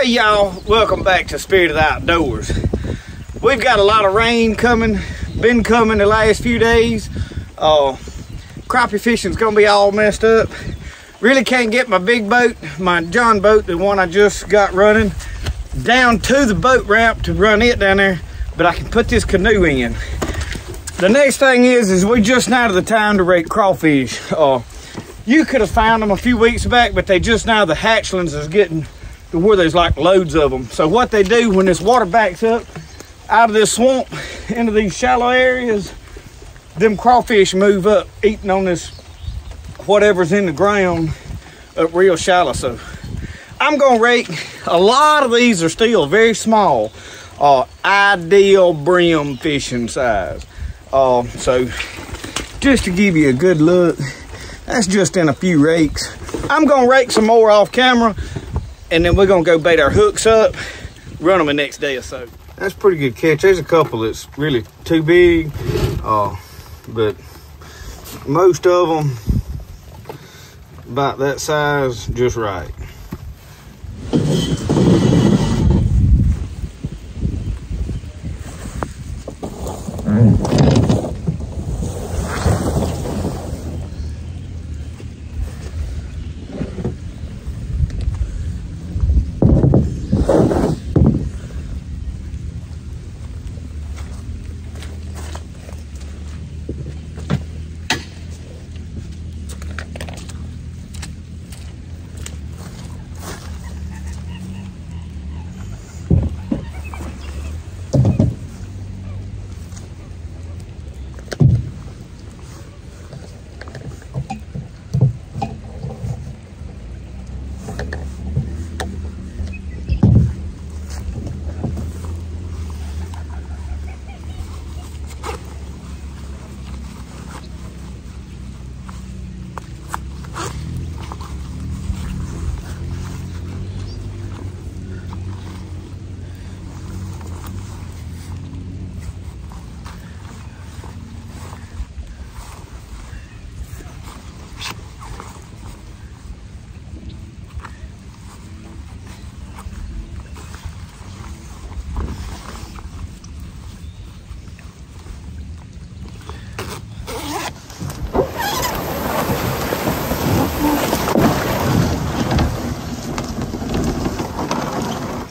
Hey y'all, welcome back to Spirit of the Outdoors. We've got a lot of rain coming, been coming the last few days. Crappie fishing's gonna be all messed up. Really can't get my big boat, my John boat, the one I just got running, down to the boat ramp to run it down there, but I can put this canoe in. The next thing is we just now to the time to rake crawfish. You could have found them a few weeks back, but they just now, the hatchlings is getting to where there's like loads of them. So what they do when this water backs up out of this swamp into these shallow areas, them crawfish move up eating on this whatever's in the ground up real shallow. So I'm gonna rake. A lot of these are still very small, ideal brim fishing size. So just to give you a good look, that's just in a few rakes. I'm gonna rake some more off camera, and then we're gonna go bait our hooks up, run them the next day or so. That's a pretty good catch. There's a couple that's really too big, but most of them about that size, just right.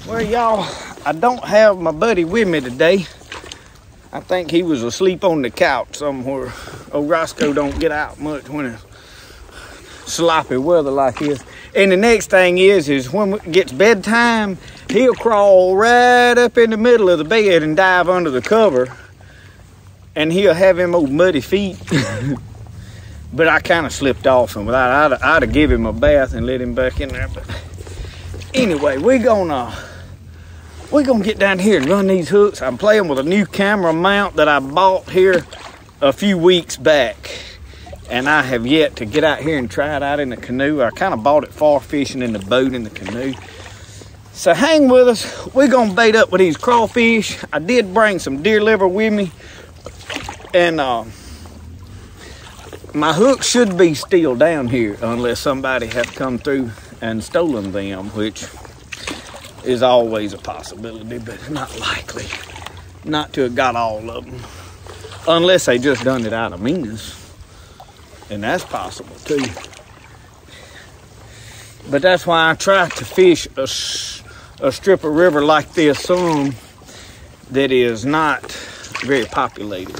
Well, y'all, I don't have my buddy with me today. I think he was asleep on the couch somewhere. Old Roscoe don't get out much when it's sloppy weather like this. And the next thing is when it gets bedtime, he'll crawl right up in the middle of the bed and dive under the cover. And he'll have him old muddy feet. But I kind of slipped off him. I'd have given him a bath and let him back in there. But anyway, we're gonna get down here and run these hooks. I'm playing with a new camera mount that I bought here a few weeks back, and I have yet to get out here and try it out in the canoe. I kind of bought it for fishing in the boat in the canoe. So hang with us. We're gonna bait up with these crawfish. I did bring some deer liver with me, and my hook should be still down here unless somebody has come through and stolen them, which is always a possibility, but not likely. Not to have got all of them, unless they just done it out of meanness, and that's possible too. But that's why I try to fish a strip of river like this, that is not very populated.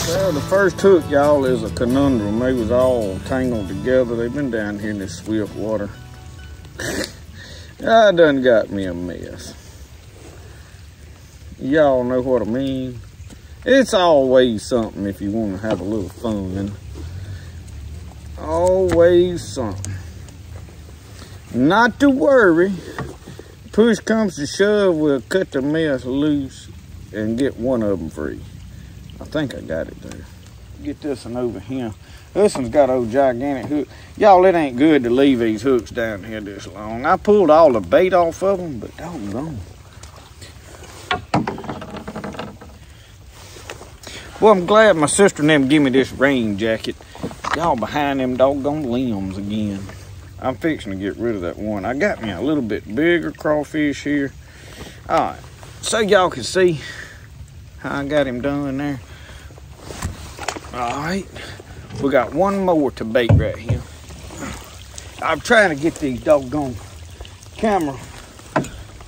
Well, the first hook, y'all, is a conundrum. They was all tangled together. They've been down here in this swift water. I done got me a mess. Y'all know what I mean? It's always something if you want to have a little fun. Always something. Not to worry. Push comes to shove, we'll cut the mess loose and get one of them free. I think I got it there. Get this one over here. This one's got old gigantic hook. Y'all, it ain't good to leave these hooks down here this long. I pulled all the bait off of them, but doggone. Well, I'm glad my sister and them give me this rain jacket. Y'all behind them doggone limbs again. I'm fixing to get rid of that one. I got me a little bit bigger crawfish here. All right, so y'all can see how I got him done there. All right, we got one more to bait right here. I'm trying to get these doggone camera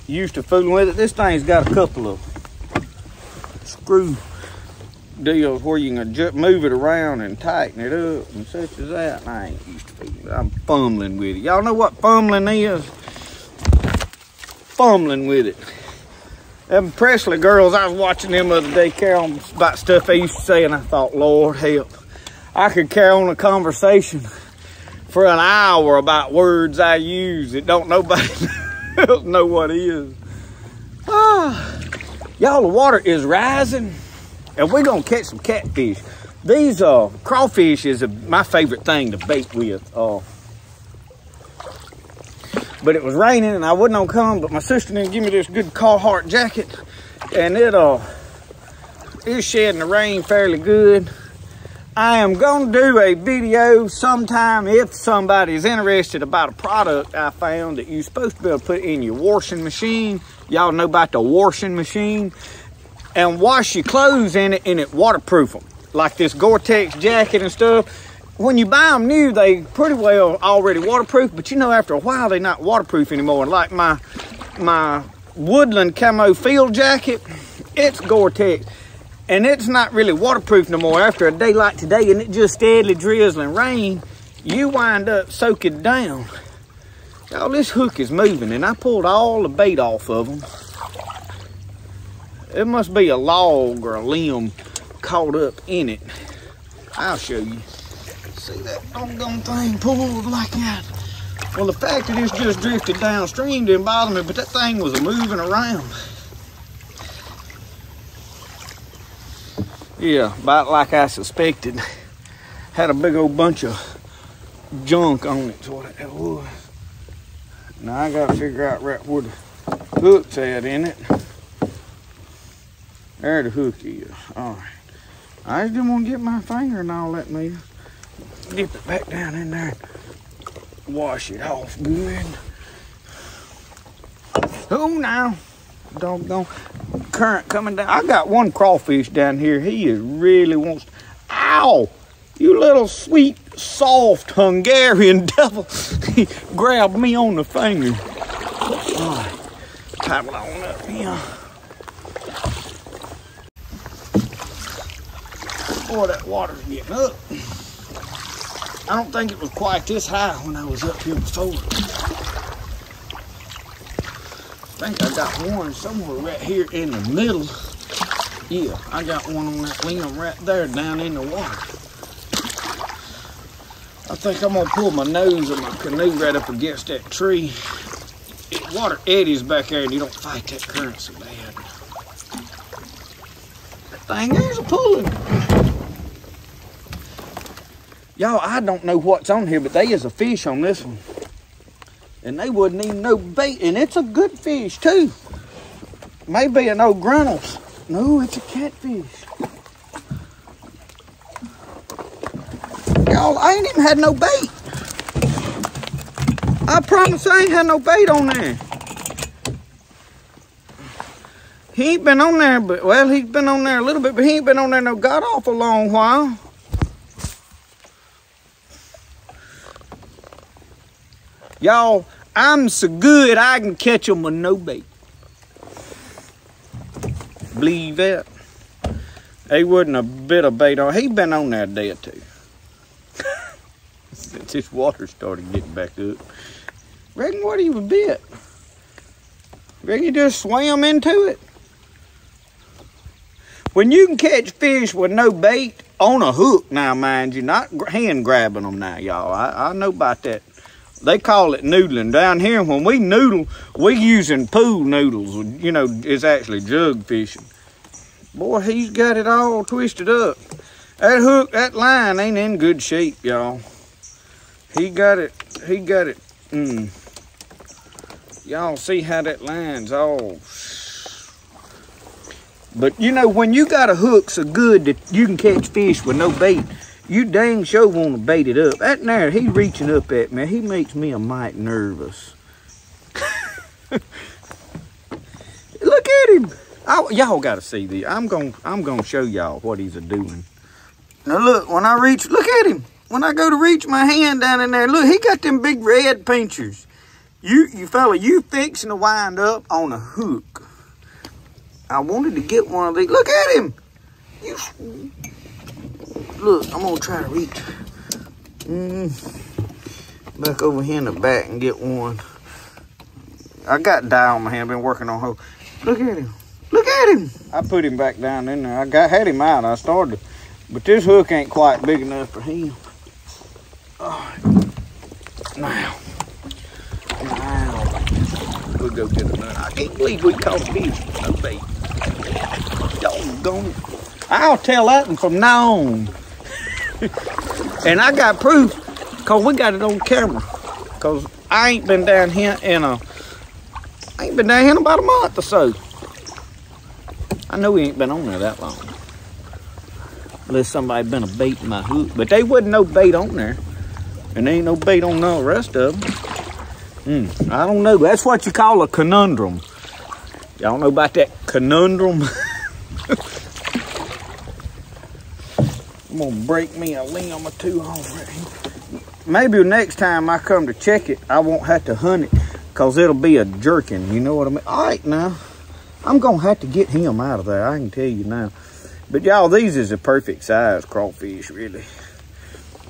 used to fooling with it. This thing's got a couple of screw deals where you can move it around and tighten it up and such as that. And I ain't used to fooling. I'm fumbling with it. Y'all know what fumbling is? Fumbling with it. Them Presley girls, I was watching them the other day carry on about stuff they used to say, and I thought, Lord help. I could carry on a conversation for an hour about words I use that don't nobody else know what it is. Y'all, the water is rising, and we're gonna catch some catfish. These crawfish is my favorite thing to bait with. But it was raining and I wasn't gonna come, but my sister didn't give me this good Carhartt jacket, and it is shedding the rain fairly good. I am gonna do a video sometime if somebody's interested about a product I found that you're supposed to be able to put in your washing machine. Y'all know about the washing machine, and wash your clothes in it and it waterproof them. Like this Gore-Tex jacket and stuff. When you buy them new, they pretty well already waterproof, but you know, after a while, they're not waterproof anymore. Like my woodland camo field jacket, it's Gore-Tex, and it's not really waterproof no more. After a day like today, and it just steadily drizzling rain, you wind up soaking down. Y'all, this hook is moving, and I pulled all the bait off of them. It must be a log or a limb caught up in it. I'll show you. See that doggone thing pulled like that? Well, the fact that it's just drifted downstream didn't bother me, but that thing was moving around. Yeah, about like I suspected. Had a big old bunch of junk on it, so what that was. Now I gotta figure out right where the hook's at in it. There the hook is. All right. I just didn't want to get my finger and all that, me. Dip it back down in there. Wash it off good. Oh, now. Doggone current coming down. I got one crawfish down here. He is really wants. Ow! You little sweet, soft Hungarian devil. He grabbed me on the finger. All right. Paddle on up here. Boy, that water's getting up. I don't think it was quite this high when I was up here before. I think I got one somewhere right here in the middle. Yeah, I got one on that limb right there down in the water. I think I'm gonna pull my nose of my canoe right up against that tree. Water eddies back there and you don't fight that current so bad. That thing there's a pulling. Y'all, I don't know what's on here, but there is a fish on this one. And they wouldn't even know bait. And it's a good fish, too. Maybe an old grunnels. No, it's a catfish. Y'all, I ain't even had no bait. I promise I ain't had no bait on there. He ain't been on there, but, well, he's been on there a little bit, but he ain't been on there no god awful long while. Y'all, I'm so good I can catch them with no bait. Believe that. He wasn't a bit of bait on. He been on there a day or two. Since this water started getting back up. Reckon what he was bit. Reckon he just swam into it. When you can catch fish with no bait on a hook now, mind you, not hand grabbing them now, y'all. I know about that. They call it noodling. Down here, when we noodle, we using pool noodles. You know, it's actually jug fishing. Boy, he's got it all twisted up. That hook, that line ain't in good shape, y'all. He got it. Y'all see how that line's all. But you know, when you got a hook so good that you can catch fish with no bait, you dang sure want to bait it up. That there, he's reaching up at me. He makes me a mite nervous. Look at him. Y'all got to see this. I'm gonna show y'all what he's doing. Now look, when I reach, look at him. When I go to reach my hand down in there, look, he got them big red pinchers. You fella, you fixing to wind up on a hook. I wanted to get one of these. Look at him. Look, I'm gonna try to reach back over here in the back and get one. I got dye on my hand, been working on hook. Look at him. Look at him. I put him back down in there. Had him out. I started, but this hook ain't quite big enough for him. All right. Now, we'll go get another. I can't believe we caught a fish with no bait. Doggone it. I'll tell that one from now on. And I got proof, because we got it on camera. Because I ain't been down here in about a month or so. I know he ain't been on there that long. Unless somebody been a bait in my hook. But they wasn't no bait on there. And there ain't no bait on the rest of them. I don't know. That's what you call a conundrum. Y'all know about that conundrum? I'm gonna break me a limb or two off right here. Maybe the next time I come to check it, I won't have to hunt it, because it'll be a jerking, you know what I mean? All right, now, I'm gonna have to get him out of there, I can tell you now. But y'all, these is a perfect size crawfish, really.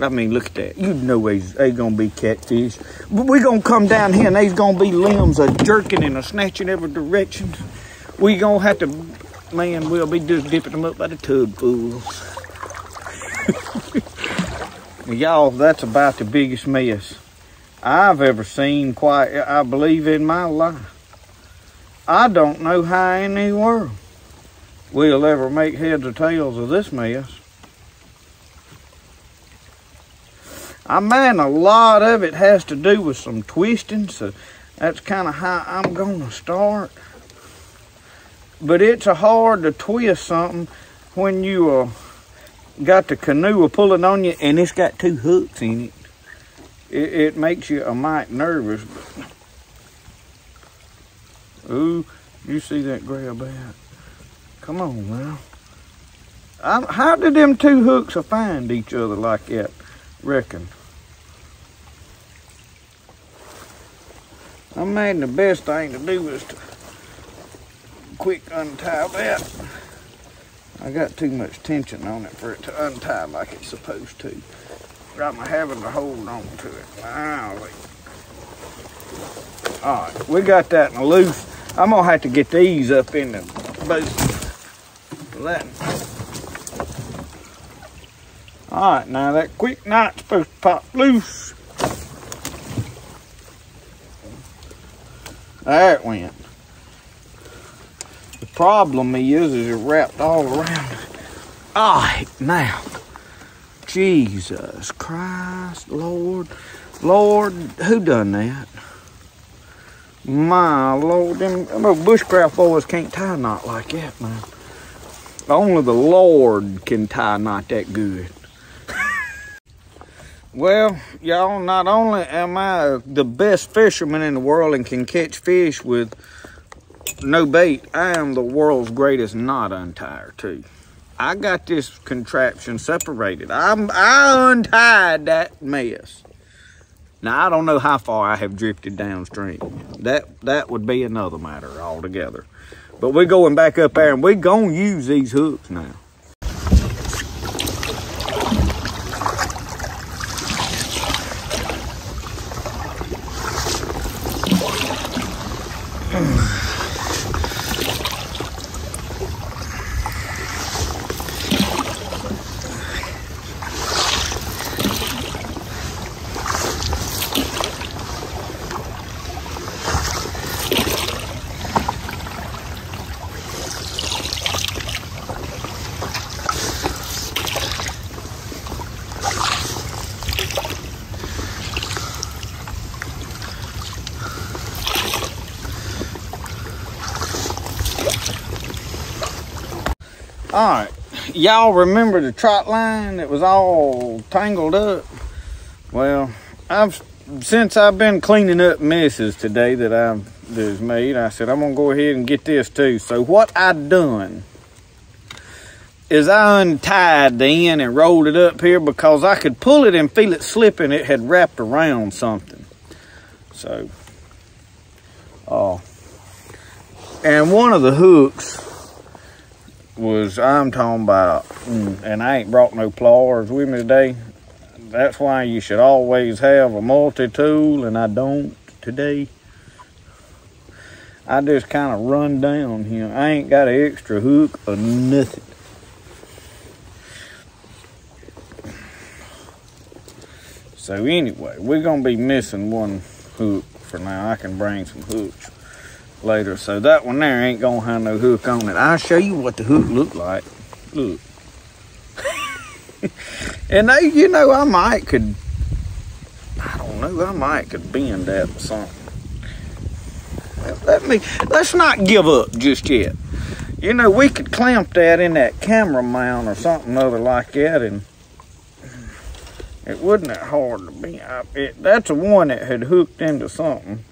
I mean, look at that. You know they gonna be catfish. But we gonna come down here and there's gonna be limbs a jerking and a snatching every direction. We gonna have to man, we'll be just dipping them up by the tub full. Y'all, that's about the biggest mess I've ever seen, I believe, in my life. I don't know how in the world we'll ever make heads or tails of this mess. I mean, a lot of it has to do with some twisting, so that's kind of how I'm gonna start. But it's hard to twist something when you got the canoe pulling on you and it's got 2 hooks in it. It makes you a mite nervous. Ooh, you see that grab that? Come on now. How did them 2 hooks find each other like that, reckon? I mean, the best thing to do is to quick untie that. I got too much tension on it for it to untie like it's supposed to. I'm having to hold on to it. Alright, we got that in loose. I'm gonna have to get these up in the boat. Alright, now that quick knot's supposed to pop loose. There it went. The problem is it wrapped all around it. Alright, now. Jesus Christ, Lord, who done that? My Lord, them bushcraft boys can't tie a knot like that, man. Only the Lord can tie a knot that good. Well, y'all, not only am I the best fisherman in the world and can catch fish with no bait, I am the world's greatest knot untier, too. I got this contraption separated. I untied that mess. Now, I don't know how far I have drifted downstream. That would be another matter altogether. But we're going back up there, and we're going to use these hooks now. All right, y'all remember the trot line that was all tangled up? Well, since I've been cleaning up messes today that I've made, I said I'm gonna go ahead and get this too. So what I done is I untied the end and rolled it up here because I could pull it and feel it slipping. It had wrapped around something. So, and one of the hooks was, I'm talking about, and I ain't brought no pliers with me today. That's why you should always have a multi-tool, and I don't today. I just kind of run down here. I ain't got an extra hook or nothing. So anyway, we're gonna be missing one hook for now. I can bring some hooks later. So that one there ain't gonna have no hook on it. I'll show you what the hook look like. Look. And they, you know, I might could bend that or something. Let's not give up just yet. You know, we could clamp that in that camera mount or something other like that, and it wasn't that hard to bend. That's a one that had hooked into something.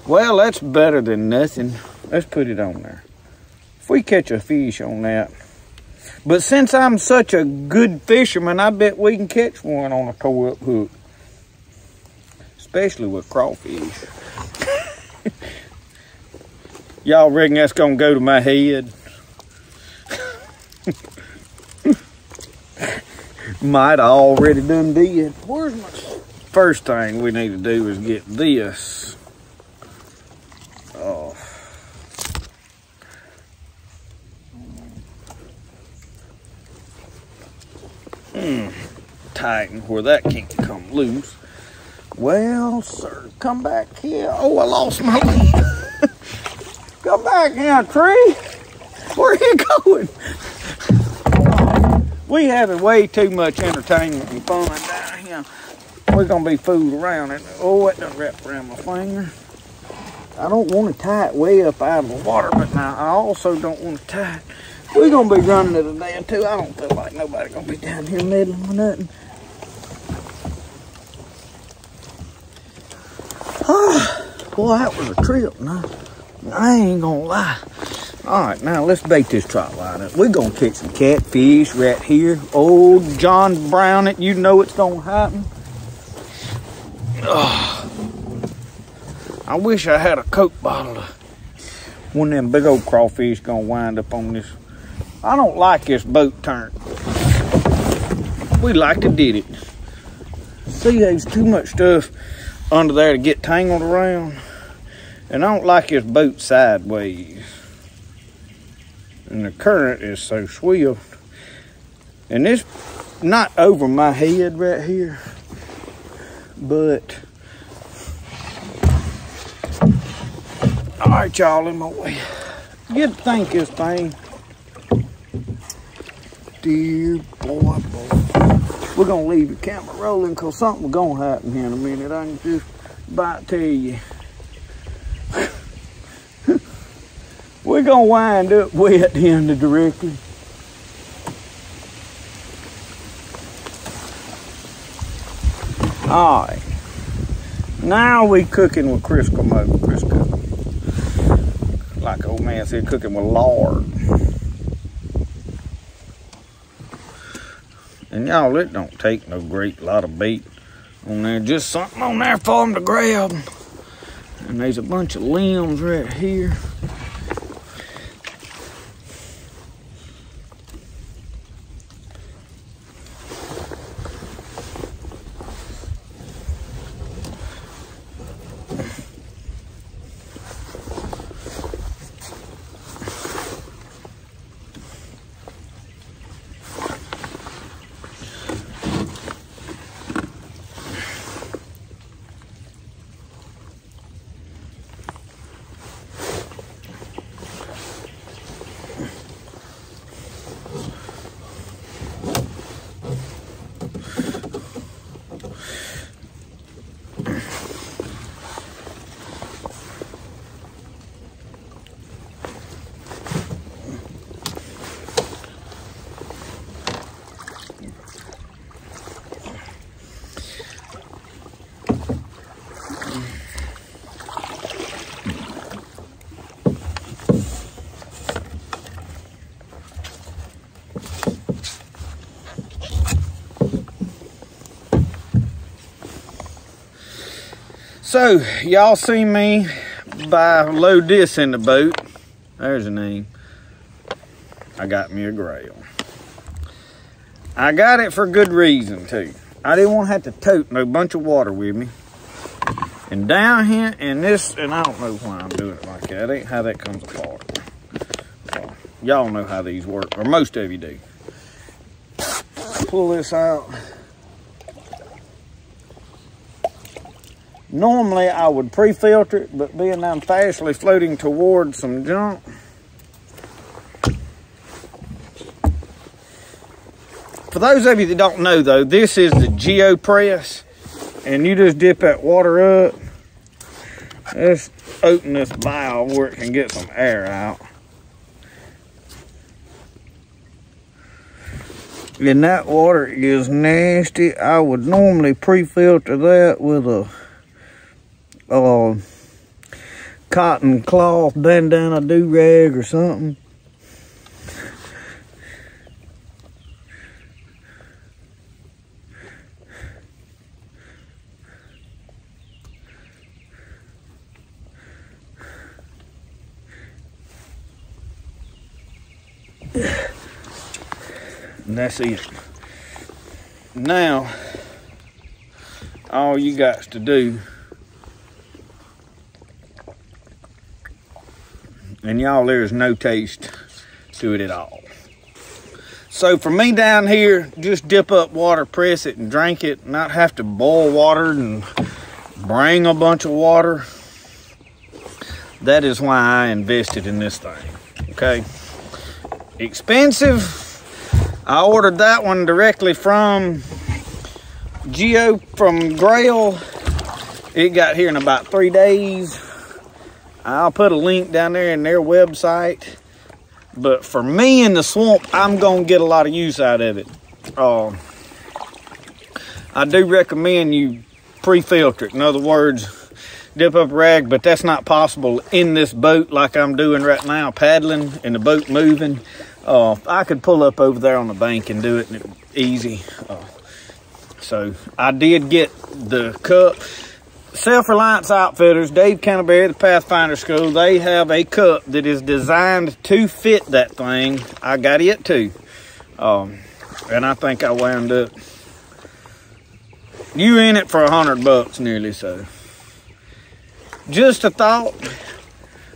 Well, that's better than nothing. Let's put it on there. If we catch a fish on that. But since I'm such a good fisherman, I bet we can catch one on a toe-up hook. Especially with crawfish. Y'all reckon that's gonna go to my head? Might have already done did. Where's my... First thing we need to do is get this off. Tighten where that can't come loose. Well, sir, come back here. Oh, I lost my lead. Come back here, tree. Where are you going? We having way too much entertainment and fun down here. We're gonna be fooled around it. Oh, that done wrapped around my finger. I don't want to tie it way up out of the water, but now I also don't want to tie it. We're gonna be running it a day or two. I don't feel like nobody gonna be down here meddling with nothing. Boy, that was a trip now. I ain't gonna lie. Alright, now let's bait this trot line up. We're gonna catch some catfish right here. Old John Brown it, you know it's gonna happen. I wish I had a Coke bottle. One of them big old crawfish gonna wind up on this. I don't like this boat turn. We like to did it. See, there's too much stuff under there to get tangled around. And I don't like this boat sideways. And the current is so swift. And it's not over my head right here. But alright, y'all, in my way. You'd think this thing. Dear boy. We're gonna leave the camera rolling because something's gonna happen here in a minute. I can just about tell you. We're gonna wind up wet in the direction. Alright. Now we cooking with Crisco. Like old man said, cooking with lard. And y'all, it don't take no great lot of bait on there. Just something on there for them to grab. And there's a bunch of limbs right here. So, y'all see me load this in the boat. There's a name. I got me a grail. I got it for good reason, too. I didn't want to have to tote no bunch of water with me. And down here, and I don't know why I'm doing it like that. That ain't how that comes apart. Well, y'all know how these work, or most of you do. Pull this out. Normally, I would pre-filter it, but being I'm fastly floating towards some junk, for those of you that don't know, though, this is the GeoPress, and you just dip that water up. Let's open this valve where it can get some air out. And that water is nasty. I would normally pre-filter that with a cotton cloth bandana do-rag or something. And that's it. Now, all you got to do, and y'all, there's no taste to it at all. So for me down here, just dip up water, press it, and drink it. Not have to boil water and bring a bunch of water. That is why I invested in this thing, okay? Expensive. I ordered that one directly from Grail. It got here in about 3 days. I'll put a link down there in their website. But for me in the swamp, I'm gonna get a lot of use out of it. I do recommend you pre-filter it. In other words, dip up a rag, but that's not possible in this boat like I'm doing right now, paddling and the boat moving. I could pull up over there on the bank and do it easy. So I did get the cup. Self-Reliance Outfitters, Dave Canterbury, the Pathfinder School, they have a cup that is designed to fit that thing. I got it too. And I think I wound up, you in it for $100 nearly, so. Just a thought.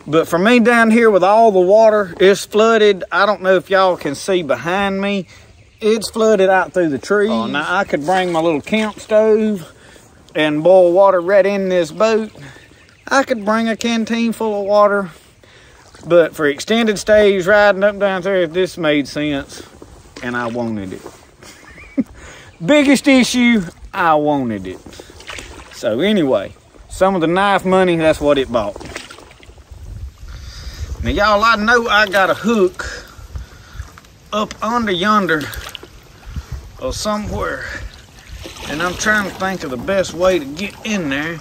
But for me down here with all the water, it's flooded. I don't know if y'all can see behind me. It's flooded out through the trees. Now I could bring my little camp stove and boil water right in this boat. I could bring a canteen full of water, but for extended stays riding up down there, this made sense, and I wanted it. Biggest issue, I wanted it. So anyway, some of the knife money, that's what it bought. Now y'all, I know I got a hook up under yonder or somewhere, and I'm trying to think of the best way to get in there.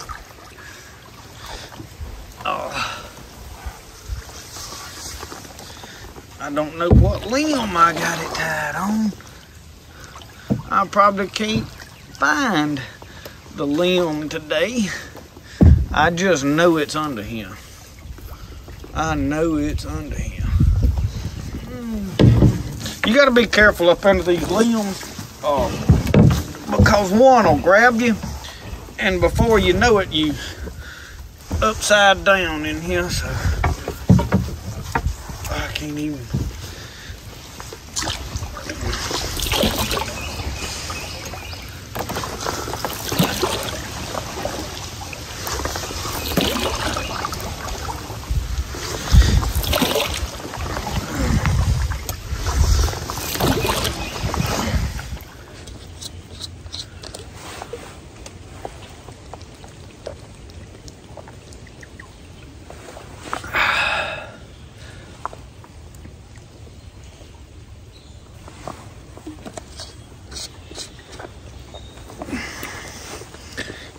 I don't know what limb I got it tied on. I probably can't find the limb today. I just know it's under here. I know it's under here. You gotta be careful up under these limbs. Because one will grab you, and before you know it, you upside down in here, so I can't even.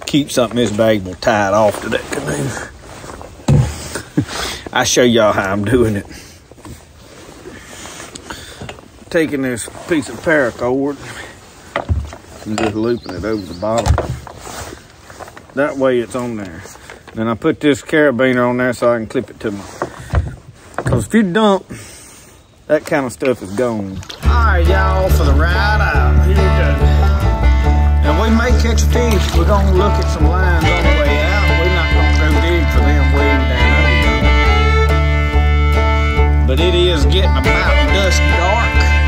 Keep something this valuable tied off to that canoe. I'll show y'all how I'm doing it. Taking this piece of paracord and just looping it over the bottom. That way it's on there. Then I put this carabiner on there so I can clip it to me. Because if you dump, that kind of stuff is gone. Alright y'all, for the ride out. Here we go. Now we may catch a fish. We're gonna look at some lines on the way out. We're not gonna go dig for them way down under. But it is getting about dusk dark.